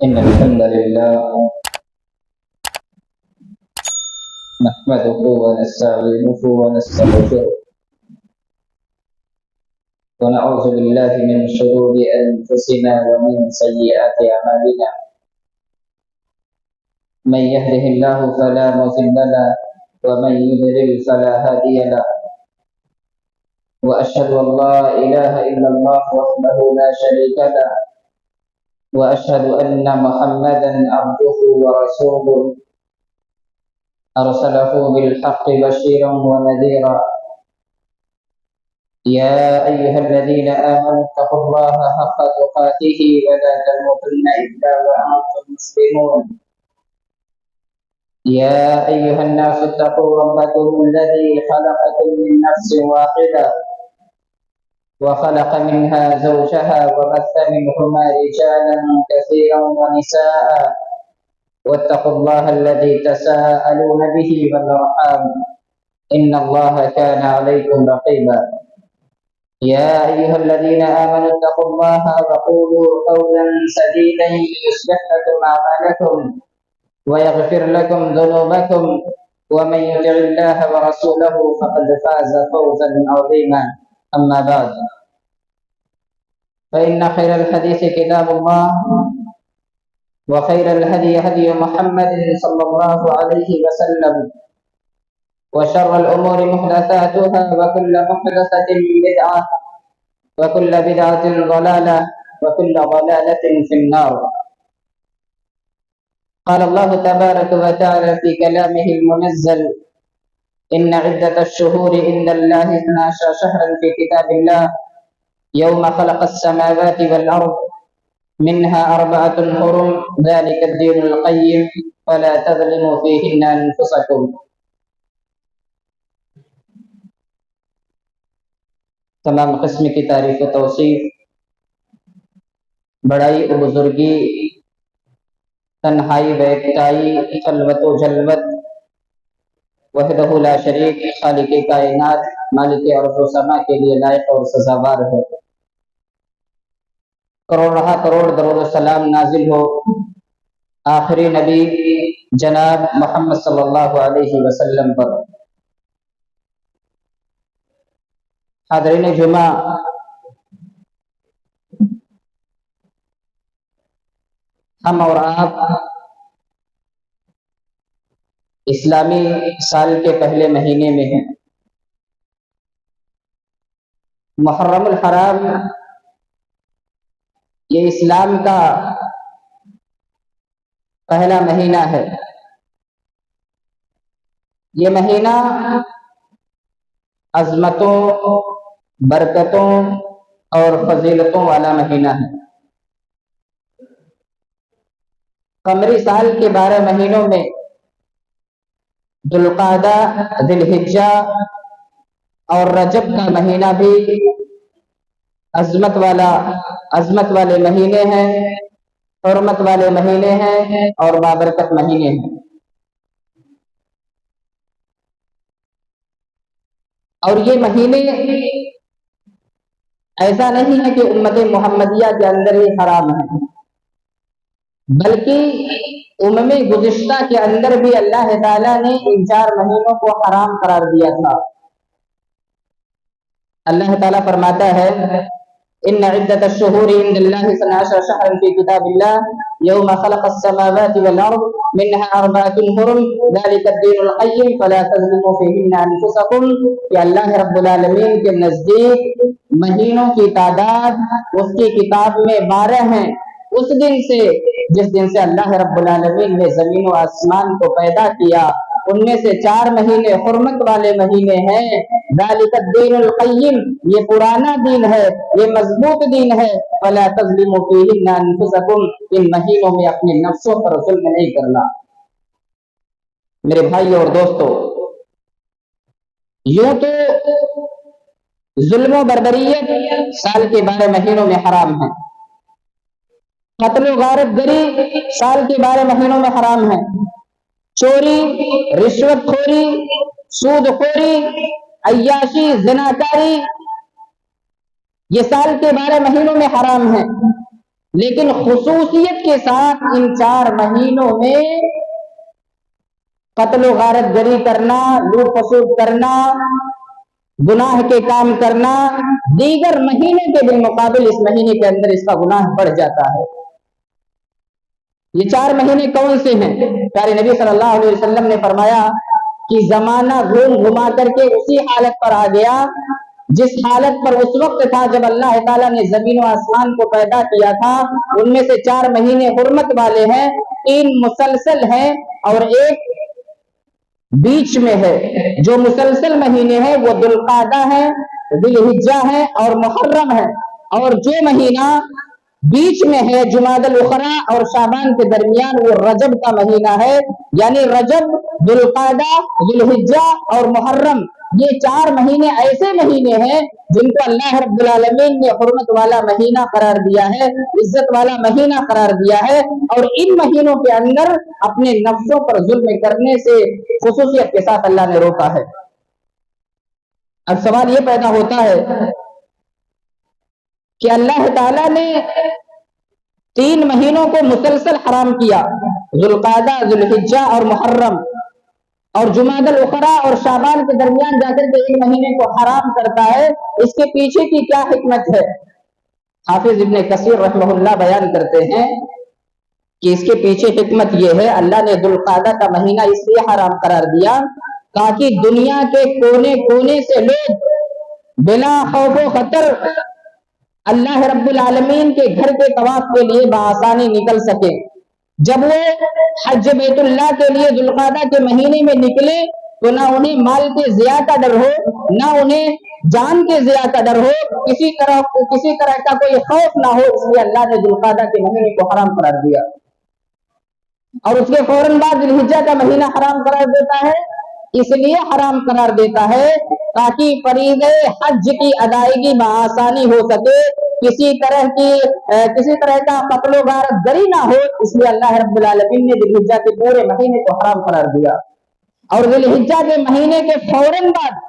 إن الحمد لله نحمده ونستعينه ونستغفره ونعوذ بالله من شرور أنفسنا ومن سيئات أعمالنا. من يهده الله فلا مضل له ومن يضلل فلا هادي له. وأشهد أن لا إله إلا الله وحده لا شريك له وأشهد أن محمدا عبده ورسوله أرسله بالحق بشيرا ونذيرا. يا أيها الذين آمنوا اتقوا الله حق تقاته ولا تموتن إلا وأنتم مسلمون. يا أيها الناس اتقوا ربكم الذي خلقكم من نفس واحدة وخلق منها زوجها وبث منهما رجالا كثيرا ونساء واتقوا الله الذي تساءلون به والأرحام إن الله كان عليكم رقيبا. يا أيها الذين آمنوا اتقوا الله وقولوا قولا سديدا يصلح لكم أعمالكم ويغفر لكم ذنوبكم ومن يطع الله ورسوله فقد فاز فوزا عظيما. أما بعد فإن خير الحديث كتاب الله وخير الهدي هدي محمد صلى الله عليه وسلم وشر الأمور محدثاتها وكل محدثة بدعة وكل بدعة ضلالة وكل ضلالة في النار. قال الله تبارك وتعالى في كلامه المنزل: إن عدة الشهور عند الله 12 شهرا في كتاب الله يوم خلق السماوات والأرض منها 4 حرم ذلك الدين القيم فلا تظلموا فيهن أنفسكم. تمام قسم کی تعریف و توصیف، بڑائی و بزرگی، تنہائی و یکتائی، خلوت و جلوت، وحدہ لا شریک، خالق کائنات، مالک ارض و سما کے لیے لائق اور سزاوار ہے۔ کروڑ رہا کروڑ درود و سلام نازل ہو آخری نبی جناب محمد صلی اللہ علیہ وسلم پر۔ حاضرین جمعہ، ہم اور آپ اسلامی سال کے پہلے مہینے میں ہیں۔ محرم الحرام یہ اسلام کا پہلا مہینہ ہے۔ یہ مہینہ عظمتوں، برکتوں اور فضیلتوں والا مہینہ ہے۔ قمری سال کے 12 مہینوں میں ذوالقعدہ، ذی الحجہ اور رجب کا مہینہ بھی عظمت والے مہینے ہیں، حرمت والے مہینے ہیں اور بابرکت مہینے ہیں۔ اور یہ مہینے ایسا نہیں ہے کہ امت محمدیہ کے اندر ہی حرام ہے، بلکہ گزشتہ کے اندر بھی اللہ تعالیٰ نے ان 4 مہینوں کو حرام قرار دیا تھا۔ اللہ تعالیٰ فرماتا ہے: ان عدت الشہور عند اللہ 12 شہرا فی کتاب اللہ یوم خلق السماوات والارض منها 4 حرم ذلك الدین القیم فلا تظلموا فیہن انفسکم۔ کہ اللہ رب العالمین کے نزدیک مہینوں کی تعداد اس کی کتاب میں 12 ہیں، اس دن سے جس دن سے اللہ رب العالمین نے زمین و آسمان کو پیدا کیا، ان میں سے 4 مہینے حرمت والے مہینے ہیں۔ ذالک الدین القیم، یہ پرانا دین ہے، یہ مضبوط دین ہے۔ فلا تظلموا فیہن انفسکم، ان مہینوں میں اپنے نفسوں پر ظلم نہیں کرنا۔ میرے بھائی اور دوستو، یوں تو ظلم و بربریت سال کے 12 مہینوں میں حرام ہے، قتل و غارت گری سال کے 12 مہینوں میں حرام ہے، چوری، رشوت خوری، سود خوری، عیاشی، زناکاری یہ سال کے 12 مہینوں میں حرام ہے۔ لیکن خصوصیت کے ساتھ ان 4 مہینوں میں قتل و غارت گری کرنا، لوٹ خسوٹ کرنا، گناہ کے کام کرنا دیگر مہینے کے بالمقابل اس مہینے کے اندر اس کا گناہ بڑھ جاتا ہے۔ یہ 4 مہینے کون سے ہیں؟ پیارے نبی صلی اللہ علیہ وسلم نے فرمایا کہ زمانہ گھوم گھما کر کے اسی حالت پر آ گیا جس حالت پر اس وقت تھا جب اللہ تعالیٰ نے زمین و آسمان کو پیدا کیا تھا۔ ان میں سے 4 مہینے حرمت والے ہیں، 3 مسلسل ہیں اور ایک بیچ میں ہے۔ جو مسلسل مہینے ہیں وہ ذوالقعدہ ہے، ذی الحجہ ہے اور محرم ہے، اور جو مہینہ بیچ میں ہے جمادی الاخری اور شعبان کے درمیان وہ رجب کا مہینہ ہے۔ یعنی رجب، ذوالقعدہ، ذی الحجہ اور محرم، یہ 4 مہینے ایسے مہینے ہیں جن کو اللہ رب العالمین نے حرمت والا مہینہ قرار دیا ہے، عزت والا مہینہ قرار دیا ہے، اور ان مہینوں کے اندر اپنے نفسوں پر ظلم کرنے سے خصوصیت کے ساتھ اللہ نے روکا ہے۔ اب سوال یہ پیدا ہوتا ہے کہ اللہ تعالیٰ نے 3 مہینوں کو مسلسل حرام کیا، ذوالقعدہ، ذی الحجہ اور محرم، اور جمادی الاخری اور شعبان کے درمیان جا کر کے ایک مہینے کو حرام کرتا ہے، اس کے پیچھے کی کیا حکمت ہے؟ حافظ ابن کثیر رحمہ اللہ بیان کرتے ہیں کہ اس کے پیچھے حکمت یہ ہے، اللہ نے ذوالقعدہ کا مہینہ اس لیے حرام قرار دیا تاکہ دنیا کے کونے کونے سے لوگ بلا خوف و خطر اللہ رب العالمین کے گھر کے طواف کے لیے بآسانی نکل سکے۔ جب وہ حج بیت اللہ کے لیے ذوالقعدہ کے مہینے میں نکلے تو نہ انہیں مال کے ضیاع کا ڈر ہو، نہ انہیں جان کے ضیاع کا ڈر ہو، کسی طرح کا کوئی خوف نہ ہو، اس لیے اللہ نے ذوالقعدہ کے مہینے کو حرام قرار دیا۔ اور اس کے فوراً بعد ذی الحجہ کا مہینہ حرام قرار دیتا ہے، اس لیے حرام قرار دیتا ہے تاکہ فریضہ حج کی ادائیگی بآسانی ہو سکے، کسی طرح کا قتل و غارت گری نہ ہو، اس لیے اللہ رب العالمین نے ذی الحجہ کے پورے مہینے کو حرام قرار دیا۔ اور ذی الحجہ کے مہینے کے فوراً بعد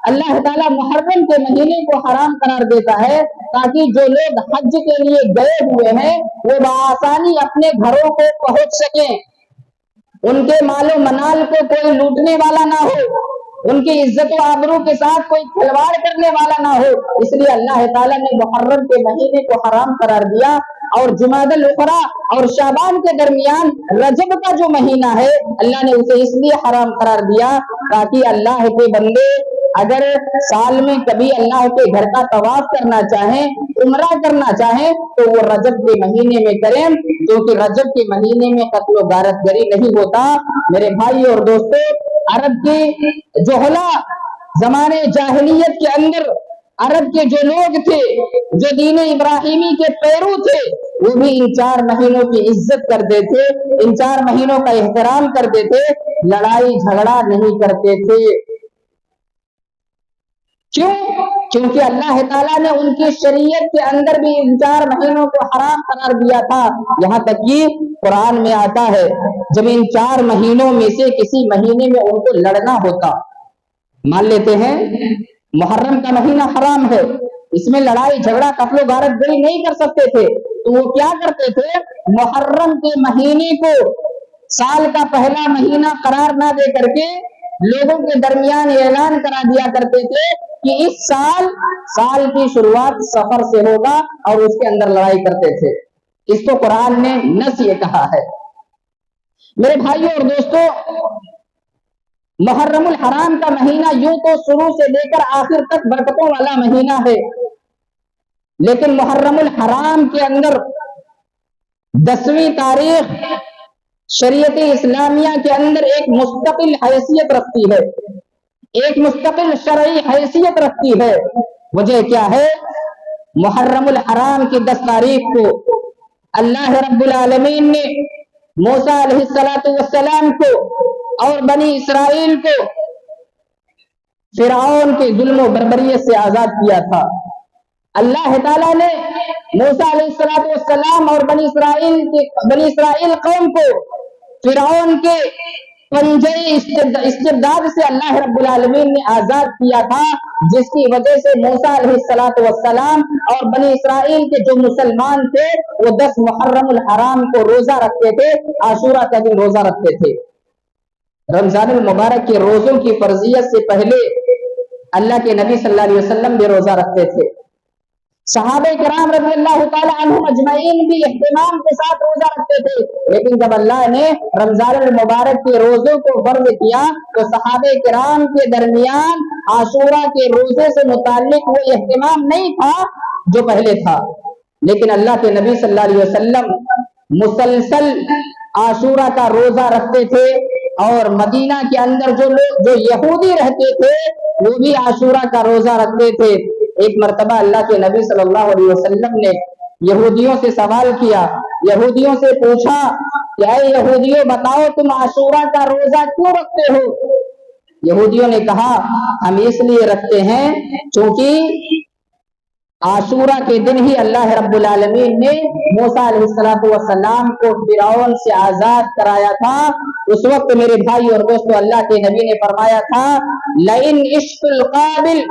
اللہ تعالیٰ محرم کے مہینے کو حرام قرار دیتا ہے تاکہ جو لوگ حج کے لیے گئے ہوئے ہیں وہ بآسانی اپنے گھروں کو پہنچ سکیں، ان کے مال و منال کو کوئی لوٹنے والا نہ ہو، ان کی عزت و آبرو کے ساتھ کوئی کھلواڑ کرنے والا نہ ہو، اس لیے اللہ تعالیٰ نے محرم کے مہینے کو حرام قرار دیا۔ اور جمادی الاخری اور شعبان کے درمیان رجب کا جو مہینہ ہے اللہ نے اسے اس لیے حرام قرار دیا تاکہ اللہ کے بندے اگر سال میں کبھی اللہ کے گھر کا طواف کرنا چاہیں، عمرہ کرنا چاہیں تو وہ رجب کے مہینے میں کریں، کیونکہ رجب کے مہینے میں قتل و غارت گری نہیں ہوتا۔ میرے بھائی اور دوستو، عرب کے جوہلا زمانے جاہلیت کے اندر عرب کے جو لوگ تھے جو دین ابراہیمی کے پیرو تھے وہ بھی ان 4 مہینوں کی عزت کرتے تھے، ان 4 مہینوں کا احترام کرتے تھے، لڑائی جھگڑا نہیں کرتے تھے۔ کیوں؟ کیونکہ اللہ تعالیٰ نے ان کی شریعت کے اندر بھی ان 4 مہینوں کو حرام قرار دیا تھا۔ یہاں تک کہ قرآن میں آتا ہے جب ان 4 مہینوں میں سے کسی مہینے میں ان کو لڑنا ہوتا، مان لیتے ہیں محرم کا مہینہ حرام ہے، اس میں لڑائی جھگڑا قتل و غارت گری نہیں کر سکتے تھے، تو وہ کیا کرتے تھے؟ محرم کے مہینے کو سال کا پہلا مہینہ قرار نہ دے کر کے لوگوں کے درمیان اعلان کرا دیا کرتے تھے کہ اس سال کی شروعات سفر سے ہوگا، اور اس کے اندر لڑائی کرتے تھے۔ اس کو قرآن نے نص یہ کہا ہے۔ میرے بھائیوں اور دوستو، محرم الحرام کا مہینہ یوں تو شروع سے لے کر آخر تک برکتوں والا مہینہ ہے، لیکن محرم الحرام کے اندر 10ویں تاریخ شریعت اسلامیہ کے اندر ایک مستقل حیثیت رکھتی ہے، ایک مستقل شرعی حیثیت رکھتی ہے۔ وجہ کیا ہے؟ محرم الحرام کی 10 تاریخ کو اللہ رب العالمین نے موسیٰ علیہ السلام کو اور بنی اسرائیل کو فرعون کے ظلم و بربریت سے آزاد کیا تھا۔ اللہ تعالیٰ نے موسیٰ علیہ السلام اور بنی اسرائیل قوم کو فرعون کے पंजे इस्तिबदाद से अल्लाह रब्बुल आलमीन ने आजाद किया था, जिसकी वजह से मूसा अलैहिस्सलातु वस्सलाम और बनी इसराइल के जो मुसलमान थे वो 10 मुहर्रमुल हराम को रोजा रखते थे, आशूरा का दिन रोजा रखते थे। रमजानुल मुबारक के रोजों की फर्जियत से पहले अल्लाह के नबी सल्लल्लाहु अलैहि वसल्लम भी रोजा रखते थे। सहाबे किराम रज़ियल्लाहु ताला अन्हुम अजमईन भी इह्तिमाम के साथ रोजा रखते थे, लेकिन जब अल्लाह ने रमजानुल मुबारक के रोजों को फर्ज किया तो सहाबे किराम के दरमियान आशूरा के रोजे से मुताल्लिक वो इह्तिमाम नहीं था जो पहले था। लेकिन अल्लाह के नबी सल्लल्लाहु अलैहि वसल्लम मुसलसल आशूरा का रोजा रखते थे, और मदीना के अंदर जो लोग जो यहूदी रहते थे वो भी आशूरा का रोजा रखते थे। एक मर्तबा अल्लाह के नबी सल्लल्लाहु अलैहि वसल्लम ने यहूदियों से सवाल किया, यहूदियों से पूछा कि ऐ यहूदियों बताओ तुम आशूरा का रोजा क्यों रखते हो? यहूदियों ने कहा हम इसलिए रखते हैं क्योंकि आशूरा के दिन ही अल्लाह रब्बुल आलमीन ने मूसा अलैहिस्सलातु वस्सलाम को फिरौन से आजाद कराया था। उस वक्त मेरे भाई और दोस्तों अल्लाह के नबी ने फरमाया था लइन इश्कुल काबिल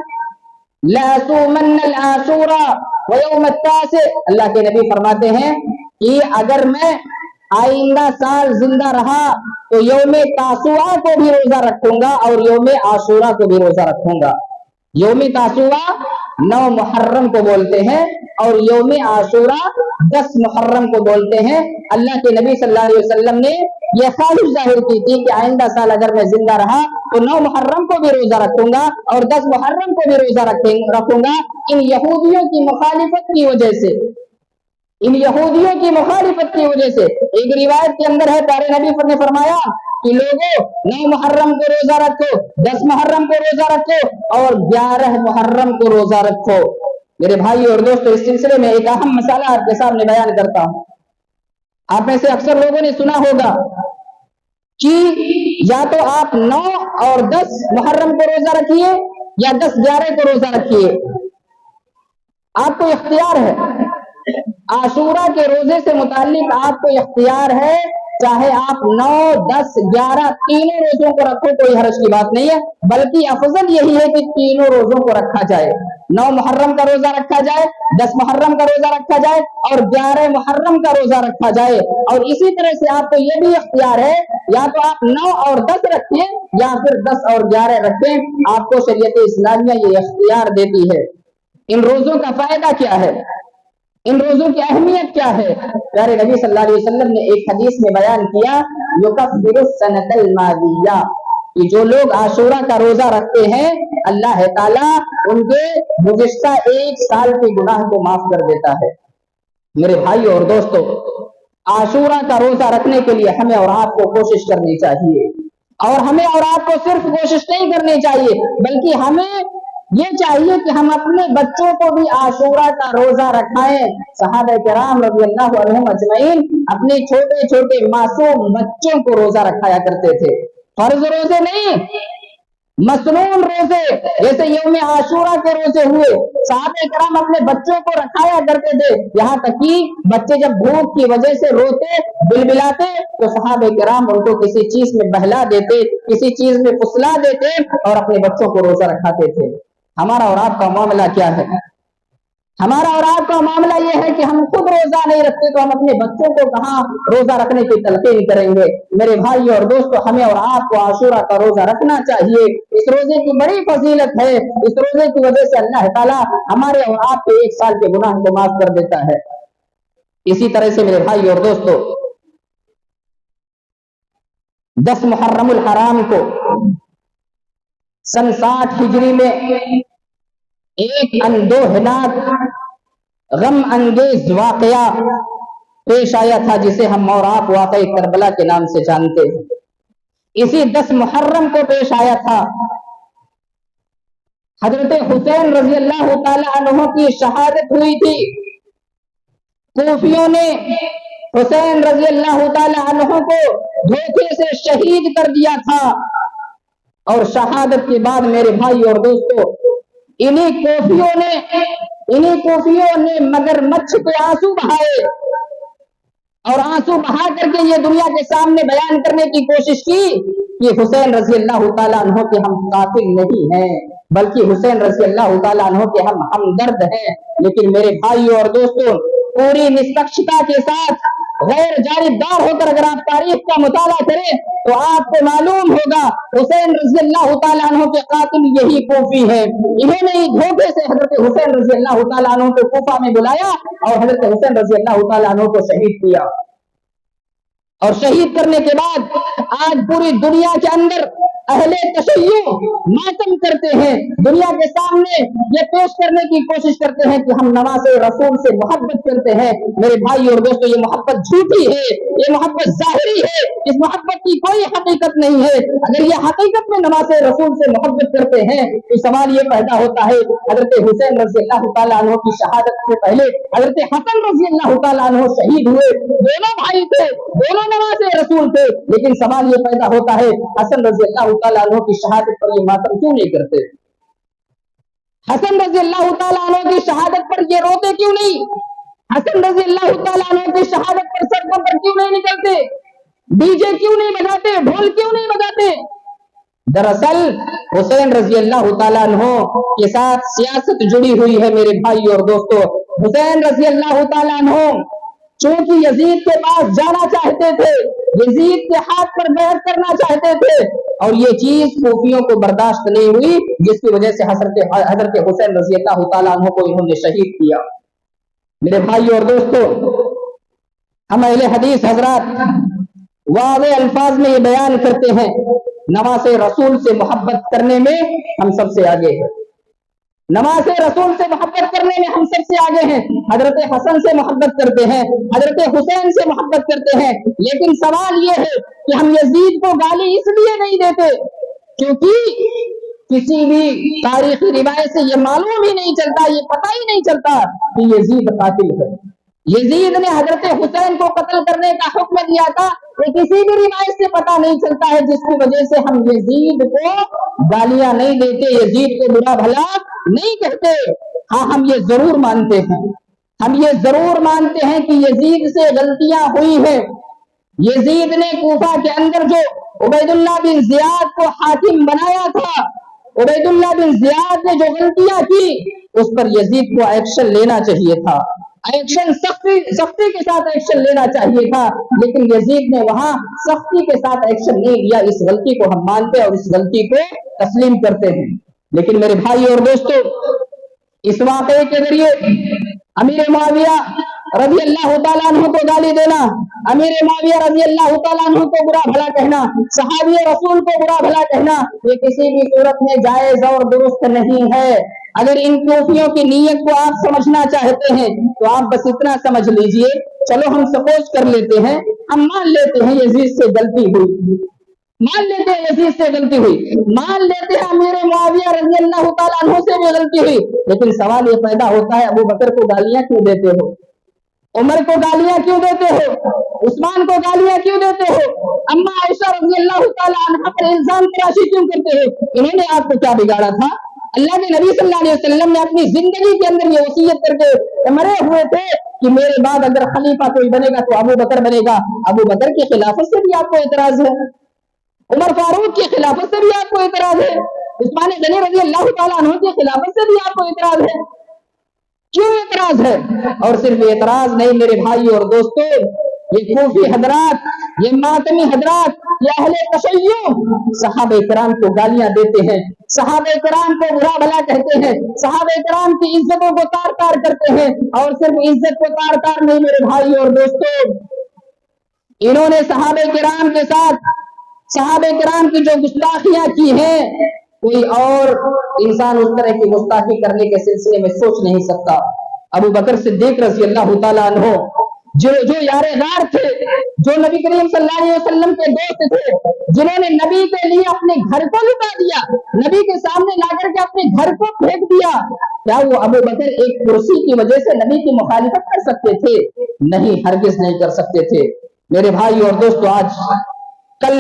लअसूमन्नल आशूरा व यौम अत्तासी। अल्लाह के नबी फरमाते हैं कि अगर मैं आइंदा साल जिंदा रहा तो यौम तासुआ को भी रोजा रखूंगा और यौम आशूरा को भी रोजा रखूंगा। यौम तासुआ 9 मुहर्रम को बोलते हैं और यौम आशूरा 10 मुहर्रम को बोलते हैं। अल्लाह के नबी सल्लल्लाहु अलैहि वसल्लम ने यह ख्वाहिश जाहिर की थी कि आइंदा साल अगर मैं जिंदा रहा तो 9 मुहर्रम को भी रोजा रखूंगा और 10 मुहर्रम को भी रोजा रखूंगा। इन यहूदियों की मुखालिफत की वजह से, इन यहूदियों की मुखालिफत की वजह से एक रिवायत के अंदर है प्यारे नबी ने फरमाया कि लोगों 9 मुहर्रम को रोजा रखो, 10 मुहर्रम को रोजा रखो और 11 मुहर्रम को रोजा रखो। मेरे भाई और दोस्तों इस सिलसिले में एक अहम मसाला आपके सामने बयान करता हूं। आप में से अक्सर लोगों ने सुना होगा कि या तो आप 9 और 10 मुहर्रम को रोजा रखिए या 10-11 को रोजा रखिए, आपको इख्तियार है। आशूरा के रोजे से मुताल्लिक आपको इख्तियार है, चाहे आप 9, 10, 11 तीनों रोजों को रखो, कोई हर्ज की बात नहीं है, बल्कि अफजल यही है कि तीनों रोजों को रखा जाए। 9 मुहर्रम का रोजा रखा जाए, 10 मुहर्रम का रोजा रखा जाए और 11 मुहर्रम का रोजा रखा जाए। और इसी तरह से आपको यह भी इख्तियार है, या तो आप 9 और 10 रखें या फिर 10 और 11 रखें, आपको शरीयत इस्लामिया ये इख्तियार देती है। इन रोजों का फायदा क्या है, इन रोजों की अहमियत क्या है? प्यारे नबी सल्लल्लाहु अलैहि वसल्लम ने एक हदीस में बयान किया युकफ्फिरु सनतल मादिया, कि जो लोग आशूरा का रोजा रखते हैं अल्लाह ताला उनके गुज़िश्ता 1 साल के गुनाह को माफ कर देता है। मेरे भाई और दोस्तों आशूरा का रोजा रखने के लिए हमें और आपको कोशिश करनी चाहिए, और हमें और आपको सिर्फ कोशिश नहीं करनी चाहिए बल्कि हमें ये चाहिए कि हम अपने बच्चों को भी आशूरा का रोजा रखाएं। सहाबा किराम रज़ियल्लाहु अन्हुम अजमईन अपने छोटे छोटे मासूम बच्चों को रोजा रखाया करते थे। फर्ज रोजे नहीं, मसनून रोजे, जैसे यौम आशूरा के रोजे हुए, सहाबा किराम अपने बच्चों को रखाया करते थे। यहाँ तक कि बच्चे जब भूख की वजह से रोते बिलबिलाते तो सहाबा किराम उनको किसी चीज में बहला देते, किसी चीज में फुसला देते और अपने बच्चों को रोजा रखाते थे। हमारा और आपका मामला क्या है? हमारा और आपका मामला यह है कि हम खुद रोजा नहीं रखते तो हम अपने बच्चों को कहां रोजा रखने की तलकीन करेंगे। मेरे भाई और दोस्तों हमें और आपको आशूरा का रोजा रखना चाहिए। इस रोजे की बड़ी फजीलत है, इस रोजे की वजह से अल्लाह ताला हमारे और आपके 1 साल के गुनाह को माफ कर देता है। इसी तरह से मेरे भाई और दोस्तों 10 मुहर्रमुल हराम को सन 60 हिजरी में एक अंदोहनाक गम अंगेज वाकया पेश आया था, जिसे हम और आप वाक़ई करबला के नाम से जानते हैं। इसी 10 मुहर्रम को पेश आया था। हजरत हुसैन रजी अल्लाह ताला अन्हु की शहादत हुई थी। कूफियों ने हुसैन रजी अल्लाह ताला अन्हु को धोखे से शहीद कर दिया था, और शहादत के बाद मेरे भाई और दोस्तों इन्हीं कूफियों ने मगरमच्छ पे आंसू बहाए और आंसू बहा करके ये दुनिया के सामने बयान करने की कोशिश की کہ حسین رضی اللہ تعالیٰ عنہ کے ہم قاتل نہیں ہیں، بلکہ حسین رضی اللہ تعالیٰ عنہ کے ہم ہمدرد ہیں۔ لیکن میرے بھائیوں اور دوستوں، پوری نسپکشتا کے ساتھ غیر جانبدار ہو کر اگر آپ تاریخ کا مطالعہ کریں تو آپ کو معلوم ہوگا حسین رضی اللہ تعالیٰ عنہ کے قاتل یہی کوفی ہیں۔ انہوں نے دھوکے سے حضرت حسین رضی اللہ تعالیٰ عنہ کو کوفہ میں بلایا اور حضرت حسین رضی اللہ تعالیٰ عنہ کو شہید کیا، اور شہید کرنے کے بعد آج پوری دنیا کے اندر اہل تشیع ماتم کرتے ہیں، دنیا کے سامنے یہ پیش کرنے کی کوشش کرتے ہیں کہ ہم نماز رسول سے محبت کرتے ہیں۔ میرے بھائی اور دوستو، یہ محبت جھوٹی ہے، یہ محبت ظاہری ہے، اس محبت کی کوئی حقیقت نہیں ہے۔ اگر یہ حقیقت میں نماز رسول سے محبت کرتے ہیں تو سوال یہ پیدا ہوتا ہے، حضرت حسین رضی اللہ تعالیٰ عنہ کی شہادت سے پہلے حضرت حسن رضی اللہ تعالیٰ عنہ شہید ہوئے، دونوں بھائی تھے، دونوں نماز رسول تھے، لیکن سوال یہ پیدا ہوتا ہے حسن رضی اللہ تعالیٰ عنہ کی شہادت پر یہ ماتم کیوں نہیں کرتے؟ حسن رضی اللہ تعالیٰ عنہ کی شہادت پر یہ روتے کیوں نہیں؟ حسن رضی اللہ تعالیٰ عنہ کی شہادت پر سڑکوں پر کیوں نہیں نکلتے؟ ڈی جے کیوں نہیں بجاتے؟ ڈھول کیوں نہیں بجاتے؟ دراصل حسین رضی اللہ تعالیٰ عنہ کے ساتھ سیاست جڑی ہوئی ہے میرے بھائی اور دوستو۔ حسین رضی اللہ تعالیٰ عنہ چونکہ یزید کے پاس جانا چاہتے تھے، یزید کے ہاتھ پر بیعت کرنا چاہتے تھے، اور یہ چیز کوفیوں کو برداشت نہیں ہوئی، جس کی وجہ سے حضرت حسین رضی اللہ تعالیٰ عنہ کو انہوں نے شہید کیا۔ میرے بھائی اور دوستو، ہم اہل حدیث حضرات واضح الفاظ میں یہ بیان کرتے ہیں، نماز رسول سے محبت کرنے میں ہم سب سے آگے ہیں، نماز رسول سے محبت کرنے میں ہم سب سے آگے ہیں۔ حضرت حسن سے محبت کرتے ہیں، حضرت حسین سے محبت کرتے ہیں، لیکن سوال یہ ہے کہ ہم یزید کو گالی اس لیے نہیں دیتے کیونکہ کسی بھی تاریخی روایت سے یہ معلوم ہی نہیں چلتا، یہ پتہ ہی نہیں چلتا کہ یزید قاتل ہے۔ یزید نے حضرت حسین کو قتل کرنے کا حکم دیا تھا، یہ کسی بھی روایت سے پتہ نہیں چلتا ہے، جس کی وجہ سے ہم یزید کو گالیاں نہیں دیتے، یزید کو برا بھلا نہیں کہتے۔ ہاں، ہم یہ ضرور مانتے ہیں، ہم یہ ضرور مانتے ہیں کہ یزید سے غلطیاں ہوئی ہیں۔ یزید نے کوفہ کے اندر جو عبید اللہ بن زیاد کو حاکم بنایا تھا، عبید اللہ بن زیاد نے جو غلطیاں کی اس پر یزید کو ایکشن لینا چاہیے تھا، ایکشن سختی کے ساتھ ایکشن لینا چاہیے تھا، لیکن یزید نے وہاں سختی کے ساتھ ایکشن نہیں لیا۔ اس غلطی کو ہم مانتے اور اس غلطی کو تسلیم کرتے ہیں۔ لیکن میرے بھائی اور دوستو، اس واقعے کے ذریعے امیر معاویہ رضی اللہ تعالیٰ عنہ کو گالی دینا، امیر معاویہ رضی اللہ تعالیٰ عنہ کو برا بھلا کہنا، صحابی رسول کو برا بھلا کہنا، یہ کسی بھی صورت میں جائز اور درست نہیں ہے۔ اگر ان کوفیوں کی نیت کو آپ سمجھنا چاہتے ہیں تو آپ بس اتنا سمجھ لیجئے، چلو ہم سپوز کر لیتے ہیں، ہم مان لیتے ہیں یزید سے غلطی ہوئی، مان لیتے ہیں یزید سے غلطی ہوئی، مان لیتے ہیں امیر معاویہ رضی اللہ تعالیٰ عنہ سے بھی غلطی ہوئی، لیکن سوال یہ پیدا ہوتا ہے ابو بکر کو گالیاں کیوں دیتے ہو؟ عمر کو گالیاں کیوں دیتے ہو؟ عثمان کو گالیاں کیوں دیتے ہو؟ اما عائشہ رضی اللہ تعالیٰ عنہ پر الزام تراشی کیوں کرتے ہو؟ انہوں نے آپ کو کیا بگاڑا تھا؟ اللہ کے نبی صلی اللہ علیہ وسلم نے اپنی زندگی کے اندر یہ وصیت کر کے مرے ہوئے تھے کہ میرے بعد اگر خلیفہ کوئی بنے گا تو ابو بکر بنے گا۔ ابو بکر کی خلافت سے بھی آپ کو اعتراض ہے، عمر فاروق کی خلافت سے بھی آپ کو اعتراض ہے، عثمان غنی رضی اللہ تعالیٰ عنہ کی خلافت سے بھی آپ کو اعتراض ہے۔ کیوں اعتراض ہے؟ اور صرف اعتراض نہیں میرے بھائی اور دوستو، یہ کوفی حضرات، یہ ماتمی حضرات، یہ اہل تشیع صحابہ کرام کو گالیاں دیتے ہیں، صحابہ کرام کو برا بھلا کہتے ہیں، صحابہ کرام کی عزتوں کو تار تار کرتے ہیں، اور صرف عزت کو تار تار نہیں میرے بھائی اور دوستو، انہوں نے صحابہ کرام کے ساتھ صحابہ کرام کی جو گستاخیاں کی ہیں، کوئی اور انسان اس طرح کی گستاخی کرنے کے سلسلے میں سوچ نہیں سکتا۔ ابو بکر صدیق رضی اللہ تعالیٰ عنہ جو یار غار تھے، جو نبی کریم صلی اللہ علیہ وسلم کے دوست تھے، جنہوں نے نبی کے لیے اپنے گھر کو لٹا دیا، نبی کے سامنے لا کر کے اپنے گھر کو پھینک دیا، کیا وہ ابو بکر ایک کرسی کی وجہ سے نبی کی مخالفت کر سکتے تھے؟ نہیں، ہرگز نہیں کر سکتے تھے۔ میرے بھائی اور دوستو، آج کل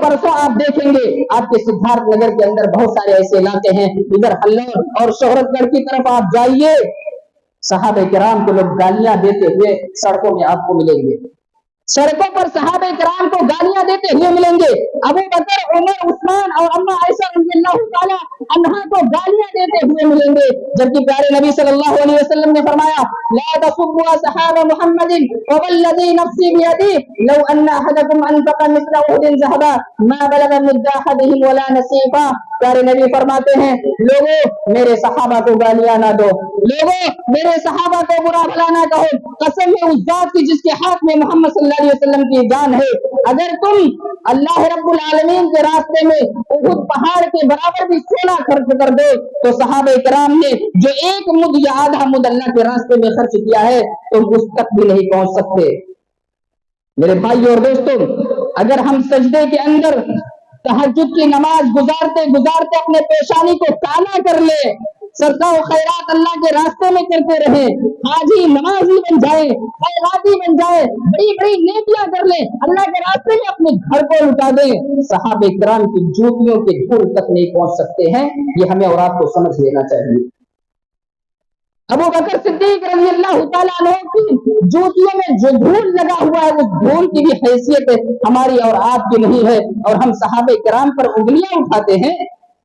پرسوں آپ دیکھیں گے آپ کے سدھارتھ نگر کے اندر بہت سارے ایسے علاقے ہیں، ادھر ہلور اور شہرت گڑھ کی طرف آپ جائیے، صحابہ کرام کو لوگ گالیاں دیتے ہوئے سڑکوں میں آپ کو ملیں گے، सड़कों पर सहाबे किराम को गालियां देते हुए मिलेंगे। अबू बकर, उमर, उस्मान और अम्मा आयशा रज़ियल्लाहु ताला अन्हा को गालियां देते हुए मिलेंगे। जबकि प्यारे नबी सल्लल्लाहु अलैहि वसल्लम ने फरमाया, ला तसुब्बु असहाब मुहम्मदिन वल्लज़ी नफ्सी बियदिही लौ अन्ना अहदकुम अनफक़ा मिस्ला उहुदिन ज़हबा मा बलग़ मुद्दा अहदिहिम वला नसीफा। प्यारे नबी फरमाते हैं, लोगों मेरे सहाबा को गालियां ना दो, लोगों मेरे सहाबा को बुरा भला ना कहो, कसम है उस जात की जिसके हाथ में मोहम्मद सल्लल्लाहु अलैहि वसल्लम की जान है, अगर तुम अल्लाह रब्बुल आलमीन के रास्ते में उहुद पहाड़ के बराबर भी सोना खर्च कर दो तो सहाबे किराम ने जो एक मुद या आधा मुद अल्लाह के रास्ते में खर्च किया है तुम उस तक भी नहीं पहुंच सकते। मेरे भाई और दोस्तों, अगर हम सजदे के अंदर तहज्जुद की नमाज गुजारते गुजारते अपने पेशानी को काला कर ले, सरका व खैरात अल्लाह के रास्ते में करते रहे, हाजी नमाजी बन जाए, खैराती बन जाए, बड़ी बड़ी नेकियां कर ले, अल्लाह के रास्ते में अपने घर को लुटा दे, सहाबे किराम की जूतियों के धूल तक नहीं पहुंच सकते हैं। ये हमें और आपको समझ लेना चाहिए। अबू बकर सिद्दीक रज़ियल्लाहु ताला अन्हु की जूतियों में जो धूल लगा हुआ है उस धूल की भी हैसियत हमारी और आपकी नहीं है, और हम सहाबे किराम पर उंगलियां उठाते हैं,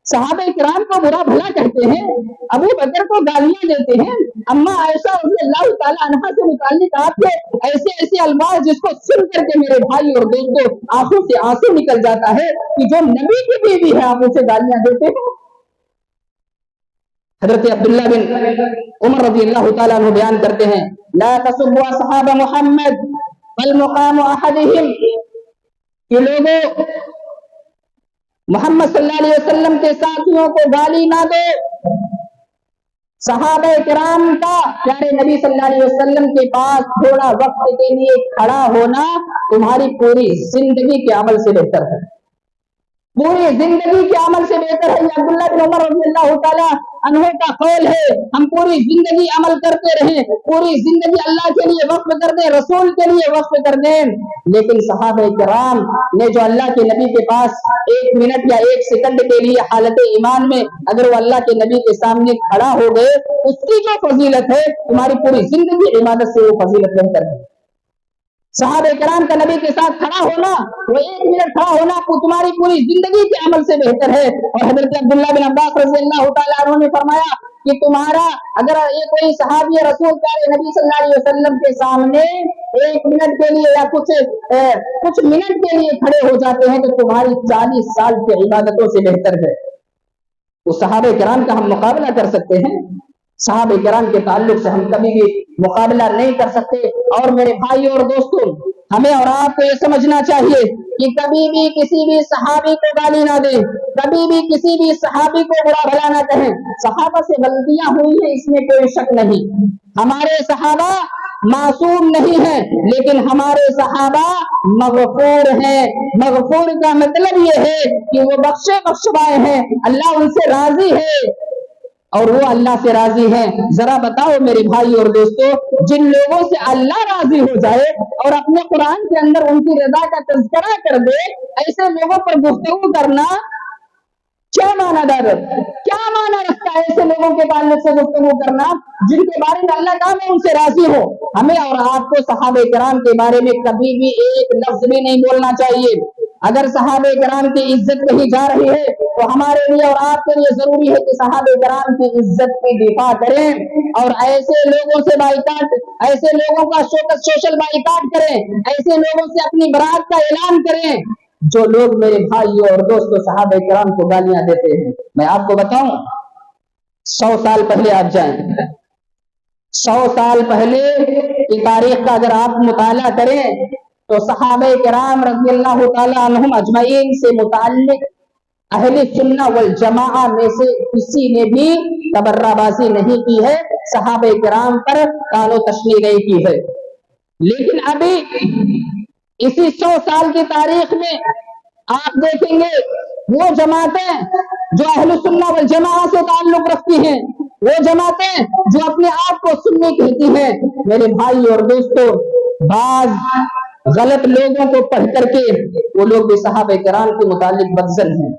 सहाबे किराम को बुरा भला कहते हैं, अबू बकर को गालियां देते हैं। अम्मा आयशा रज़ियल्लाहु ताला अन्हा से मुताल्लिक आपके ऐसे ऐसे अल्फाज जिसको सुन करके मेरे भाई और दोस्तों आंखों से आंसू निकल जाता है कि जो नबी की बीवी है आप उसे गालियां देते हो। हजरत अब्दुल्ला बिन उमर रज़ियल्लाहु ताला अन्हु बयान करते हैं, ला तसुब्बु असहाब मुहम्मद बल मुकाम अहदिहिम, कि लोगों मोहम्मद सल्लल्लाहु अलैहि वसल्लम के साथियों को गाली ना दो। सहाबे किराम का प्यारे नबी सल्लल्लाहु अलैहि वसल्लम के पास थोड़ा वक्त के लिए खड़ा होना तुम्हारी पूरी जिंदगी के अमल से बेहतर है, पूरी जिंदगी के अमल से बेहतर है। अब्दुल्ला बिन उमर रज़ियल्लाहु ताला अन्हु का कौल है, हम पूरी जिंदगी अमल करते रहें, पूरी जिंदगी अल्लाह के लिए वक्फ कर दें, रसूल के लिए वक्फ कर दें, लेकिन सहाबे किराम ने जो अल्लाह के नबी के पास एक मिनट या एक सेकंड के लिए हालत ईमान में अगर वो अल्लाह के नबी के सामने खड़ा हो गए, उसकी जो फजीलत है तुम्हारी पूरी जिंदगी इबादत से वो फजीलत बेहतर है। सहाबे किराम का नबी के साथ खड़ा होना, वो एक मिनट खड़ा होना तुम्हारी पूरी जिंदगी के अमल से बेहतर है। और हजरत अब्दुल्ला बिन अब्बास रज़ियल्लाहु ताला अन्हु ने फरमाया कि तुम्हारा अगर ये कोई सहाबी रसूल प्यारे नबी सल्लल्लाहु अलैहि वसल्लम के सामने एक मिनट के लिए या कुछ मिनट के लिए खड़े हो जाते हैं तो तुम्हारी 40 साल की इबादतों से बेहतर है। उस सहाबे किराम का हम मुकाबला कर सकते हैं, सहाबे किराम के ताल्लुक से हम कभी भी मुकाबला नहीं कर सकते। और मेरे भाई और दोस्तों, हमें और आपको ये समझना चाहिए कि कभी भी किसी भी सहाबी को गाली ना दें, कभी भी किसी भी सहाबी को बुरा भला ना कहें। सहाबा से गलतियां हुई है इसमें कोई शक नहीं, हमारे सहाबा मासूम नहीं है, लेकिन हमारे सहाबा मगफूर हैं। मगफूर का मतलब ये है कि वो बख्शे बख्शवाए हैं, अल्लाह उनसे राजी है और वो अल्लाह से राजी हैं। जरा बताओ मेरे भाई और दोस्तों, जिन लोगों से अल्लाह राजी हो जाए और अपने कुरान के अंदर उनकी रजा का तज़किरा कर दे, ऐसे लोगों पर गुफ्तगू करना क्या मानादार, क्या माना रखता है ऐसे लोगों के ताल्लुक से गुफ्तगू करना जिनके बारे में अल्लाह का में उनसे राजी हो। हमें और आपको सहाबे किराम के बारे में कभी भी एक लफ्ज भी नहीं बोलना चाहिए। अगर सहाबे किराम की इज्जत कही जा रही है तो हमारे लिए और आपके लिए जरूरी है कि सहाबे किराम की इज्जत की दिफा करें और ऐसे लोगों से बाइकाट, ऐसे लोगों का सोशल बाइकाट करें, ऐसे लोगों से अपनी बरात का ऐलान करें जो लोग मेरे भाई और दोस्तों सहाबे किराम को गालियां देते हैं। मैं आपको बताऊं, 100 साल पहले आप जाएं, 100 साल पहले की तारीख का अगर आप मुताला करें तो सहाबे किराम रज़ियल्लाहु ताला अन्हुम अजमईन से मुताल्लिक अहले सुन्ना वल जमाआ में से किसी ने भी तबर्राबाजी नहीं की है, सहाबे किराम पर कानो तशनी नहीं की है। लेकिन अभी इसी 100 साल की तारीख में आप देखेंगे वो जमातें जो अहले सुन्ना वल जमाआ से ताल्लुक रखती हैं, वो जमातें जो अपने आप को सुन्नी कहती हैं, मेरे भाई और दोस्तों, बाज गलत लोगों को पढ़ करके वो लोग भी सहाबे किराम के मुतालिक बदजन हैं।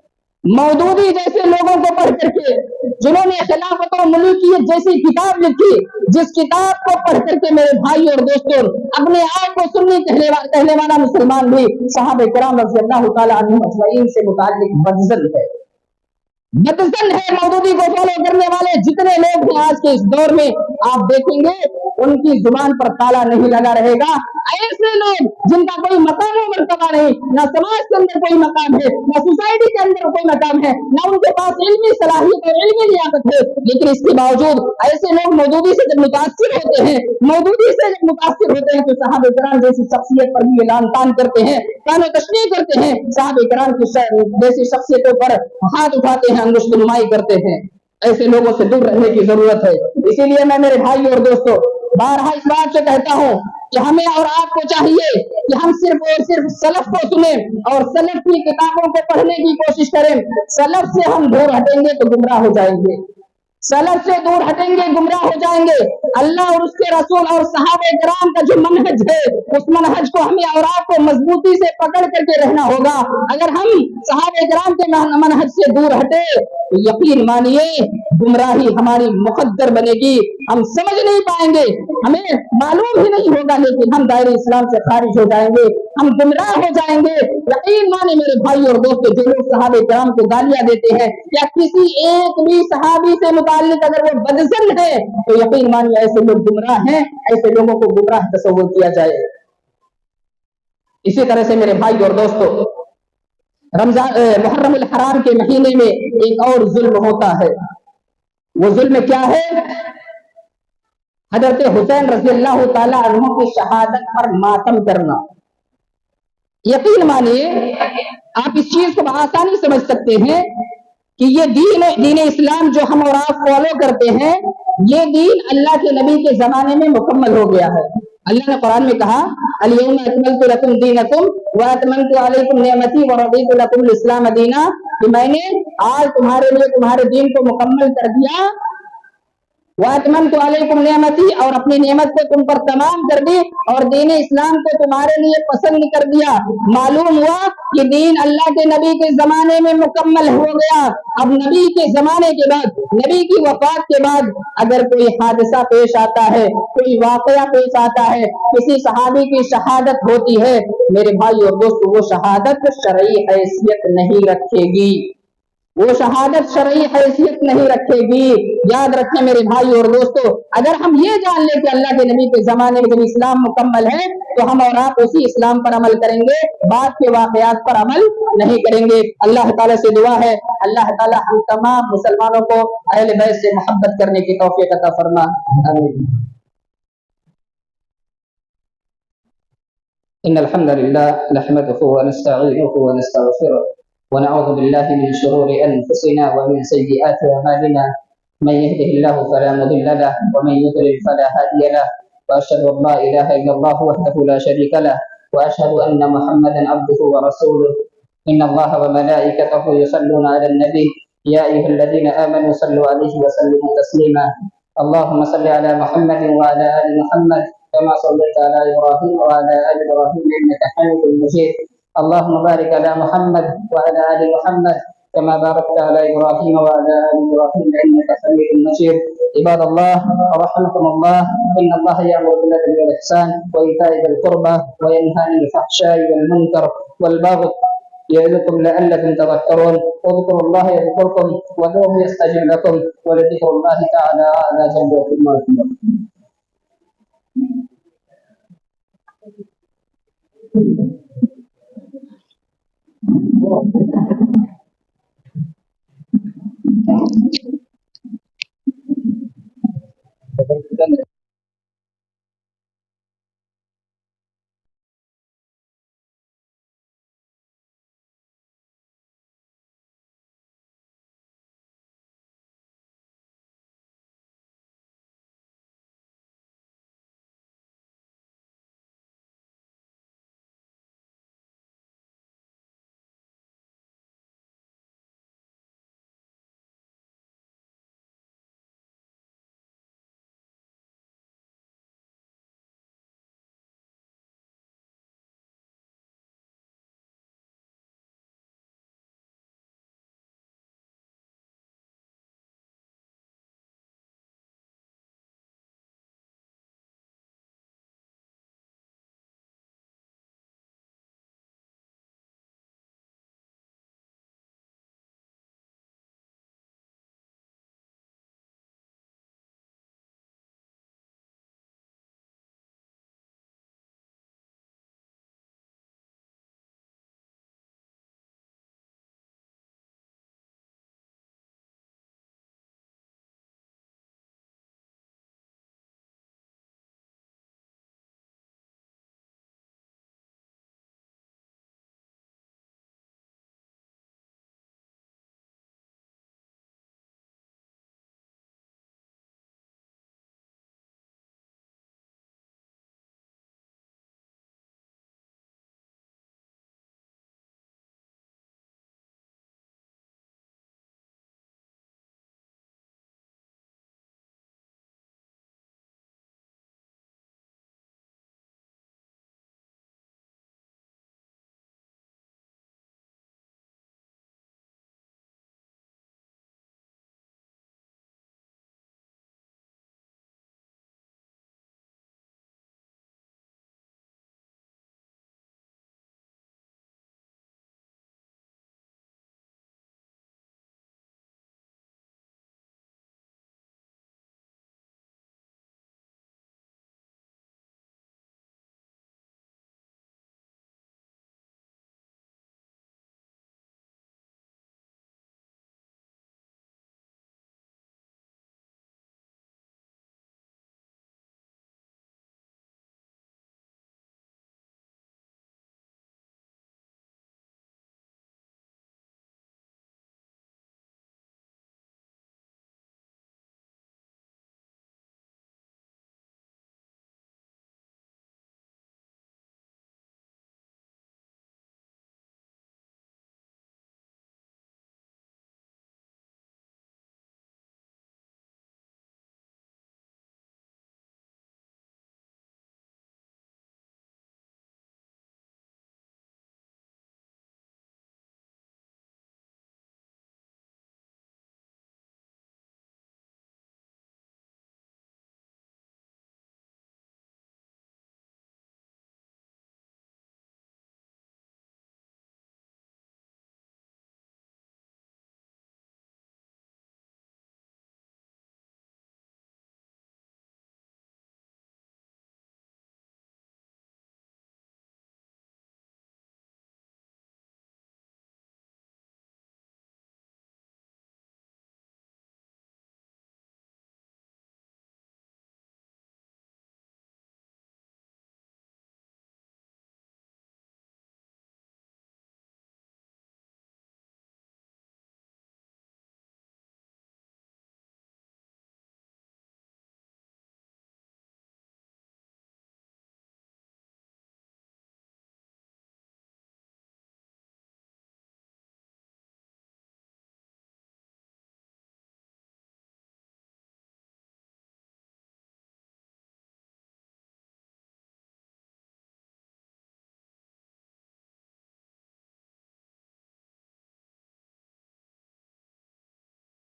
मौदूदी जैसे लोगों को पढ़ करके, जिन्होंने खिलाफत और मुल्कियत जैसी किताब लिखी, जिस किताब को पढ़ करके मेरे भाई और दोस्तों अपने आप को सुन्नी कहने वाला मुसलमान भी सहाबे किराम रज़ी अल्लाह तआला अन्हुम अजमईन से मुताल्लिक बदजन है, बदजन है। मौदूदी को फॉलो करने वाले जितने लोग हैं आज के इस दौर में, आप देखेंगे उनकी जुबान पर ताला नहीं लगा रहेगा। ऐसे लोग जिनका कोई मकाम और मर्तबा नहीं, ना समाज के अंदर कोई मकाम है, ना सोसाइटी के अंदर कोई मकाम है, ना उनके पास इल्मी सलाहियत और इल्मी लियाकत है, लेकिन इसके बावजूद ऐसे लोग मौदूदी से जब मुतासिर होते हैं, मौदूदी से जब मुतासिर होते हैं तो साहब इकराम जैसी शख्सियत पर भी ऐलान तान करते हैं, कानो तशनीह करते हैं, साहब इकराम की जैसी शख्सियतों पर हाथ उठाते हैं, अंगुश्त नुमाई करते हैं। ऐसे लोगों से दूर रहने की जरूरत है। इसीलिए मैं मेरे भाई और दोस्तों बारहा इस बात से कहता हूं कि हमें और आपको चाहिए कि हम सिर्फ और सिर्फ सलफ को सुने और सलफ की किताबों को पढ़ने की कोशिश करें। सलफ से हम दूर हटेंगे तो गुमराह हो जाएंगे, सलफ से दूर हटेंगे गुमराह हो जाएंगे। अल्लाह और उसके रसूल और सहाबे किराम का जो मनहज है, उस मनहज को हमें और आपको मजबूती से पकड़ करके रहना होगा। अगर हम सहाबे किराम के मनहज से दूर हटे तो यकीन मानिए गुमराही हमारी मुकद्दर बनेगी, हम समझ नहीं पाएंगे, हमें मालूम ही नहीं होगा, लेकिन हम दायरे इस्लाम से खारिज हो जाएंगे, हम गुमराह हो जाएंगे। यकीन माने मेरे भाई और दोस्तों, जो लोग सहाबे किराम को गालियां देते हैं या किसी एक भी सहाबी से मुताल्लिक अगर वो बदजन है तो यकीन मानिए ऐसे लोग गुमराह हैं, ऐसे लोगों को गुमराह तस्वुर किया जाए। इसी तरह से मेरे भाई और दोस्तों, रमजान मुहर्रम अल हराम के महीने में एक और जुल्म होता है। वो जुल्म क्या है? हजरत हुसैन रज़ी अल्लाह तआला अन्हु की शहादत पर मातम करना। यकीन मानिए आप इस चीज को आसानी समझ सकते हैं कि ये दीन इस्लाम जो हम और आप फॉलो करते हैं, ये दीन अल्लाह के नबी के जमाने में मुकम्मल हो गया है। अल्लाह ने कुरान में कहा, अल-यौमा अकमलतु लकुम दीनकुम व अतममतु अलैकुम निअमती व रदीतु लकुम इस्लाम दीना, कि मैंने आज तुम्हारे लिए तुम्हारे दीन को मुकम्मल कर दिया, वातममतु अलैकुम निअमती, और अपनी नेमत को तुम पर तमाम कर दी, और दीन इस्लाम को तुम्हारे लिए पसंद कर दिया। मालूम हुआ कि दीन अल्लाह के नबी के जमाने में मुकम्मल हो गया। अब नबी के जमाने के बाद, नबी की वफात के बाद अगर कोई हादसा पेश आता है, कोई वाकया पेश आता है, किसी सहाबी की शहादत होती है, मेरे भाई और दोस्तों, वो शहादत शरई हैसियत नहीं रखेगी, वो शहादत शरई हैसियत नहीं रखेगी। याद रखें मेरे भाई और दोस्तों, अगर हम ये जान लें कि अल्लाह के नबी के जमाने में जब इस्लाम मुकम्मल है तो हम और आप उसी इस्लाम पर अमल करेंगे, बाद के वाकयात पर अमल नहीं करेंगे। अल्लाह ताला से दुआ है, अल्लाह ताला हम तमाम मुसलमानों को अहले बैत से मोहब्बत करने की तौफीक अता फरमा। आमीन। इन्नल हम्दुलिल्लाह नहमदुहु व नस्तईनुहु व नस्तगफिरुह ونعوذ بالله من شرور أنفسنا ومن سيئات أعمالنا، من يهده الله فلا مضل له ومن يضلل فلا هادي له، وأشهد أن لا إله إلا الله وحده لا شريك له، وأشهد أن محمدا عبده ورسوله. إن الله وملائكته يصلون على النبي، يا أيها الذين آمنوا صلوا عليه وسلموا تسليما. اللهم صل على محمد وعلى آل محمد كما صليت على إبراهيم وعلى آل إبراهيم إنك حميد مجيد. اللهم بارك على محمد وعلى آل محمد كما باركت على إبراهيم وعلى آل إبراهيم إنك حميد مجيد. عباد الله رحمكم الله، إن الله يأمر بالعدل والإحسان وإيتاء ذي القربى وينهى عن الفحشاء والمنكر والبغي يعظكم لعلكم تذكرون. اذكروا الله يذكركم وادعوه يستجب لكم ولذكر الله تعالى أعلى جل وعلا.